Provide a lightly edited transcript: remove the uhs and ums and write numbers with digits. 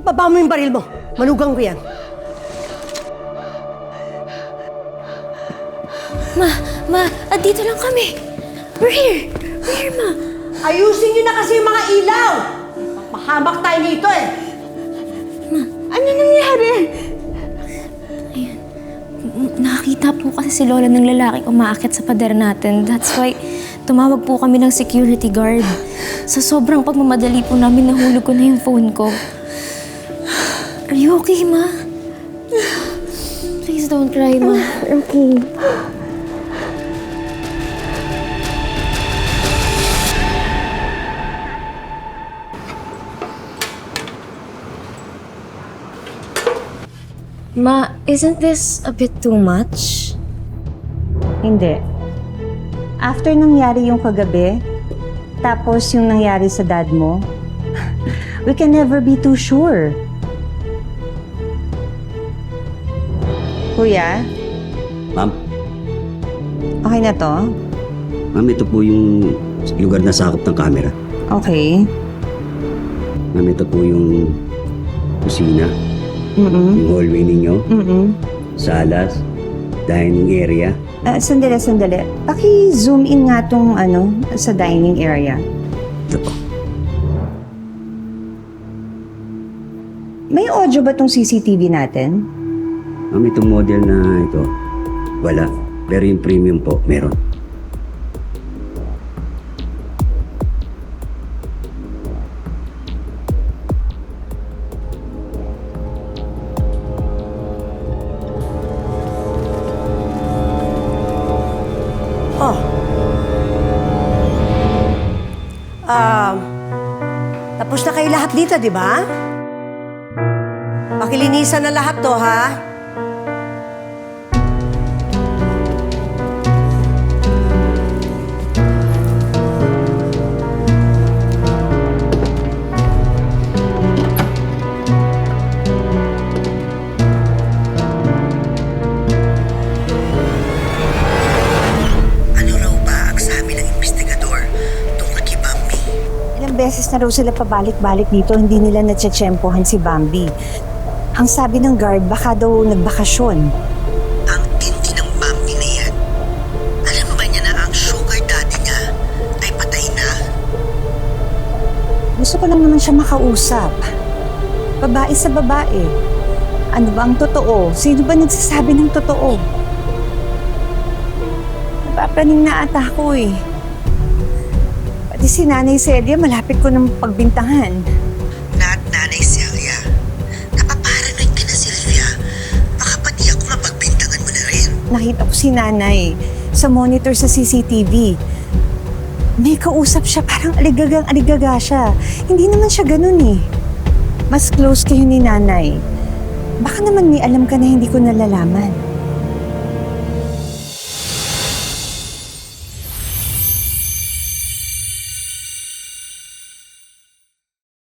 Baba mo yung baril mo. Malugang ko yan. Ma, dito lang kami. We're here. We're here, Ma. Ayusin niyo na kasi yung mga ilaw! Mahamak tayo dito eh! Ano nangyari? Ayun. Nakakita po kasi si Lola ng lalaking umaakit sa pader natin. That's why tumawag po kami ng security guard. Sa sobrang pagmamadali po namin, nahulog ko na yung phone ko. Are you okay, Ma? Please don't cry, Ma. Okay. Ma, isn't this a bit too much? Hindi. After nangyari yung kagabi, tapos yung nangyari sa dad mo, we can never be too sure. Kuya, Ma'am, okay na to? ma'am, ito po yung lugar na sakop ng camera. Okay. Ma'am, ito po yung kusina, Mm-mm. yung hallway ninyo, Mm-mm. salas, dining area. Sandali. Paki-zoom in nga tong sa dining area. Ito po. May audio ba tong CCTV natin? Ma'am, itong model na ito, wala. Pero yung premium po, meron. Oh. Tapos na kayo lahat dito, di ba? Pakilinisan na lahat to, ha? Ano raw ba ang sabi ng investigador tungkol kay Bambi? Ilang beses na raw sila pabalik-balik dito, hindi nila natsetsempohan si Bambi. Ang sabi ng guard, baka daw nagbakasyon. Ang tindi ng Bambi na yan. Alam mo ba niya na ang sugar daddy niya ay patay na? Gusto ko lang naman siya makausap. Babae sa babae. Ano ba ang totoo? Sino ba nagsasabi ng totoo? Napapraning na ata ko eh. Pati si Nanay Celia, malapit ko ng pagbintangan. Not Nanay Celia. Napaparanoid ka na, Sylvia. Baka pati ako mapagbintangan mo na rin. Nakita ko si Nanay sa monitor sa CCTV. May kausap siya, parang aligagang-aligaga siya. Hindi naman siya ganun eh. Mas close kayo ni Nanay. Baka naman may alam ka na hindi ko nalalaman.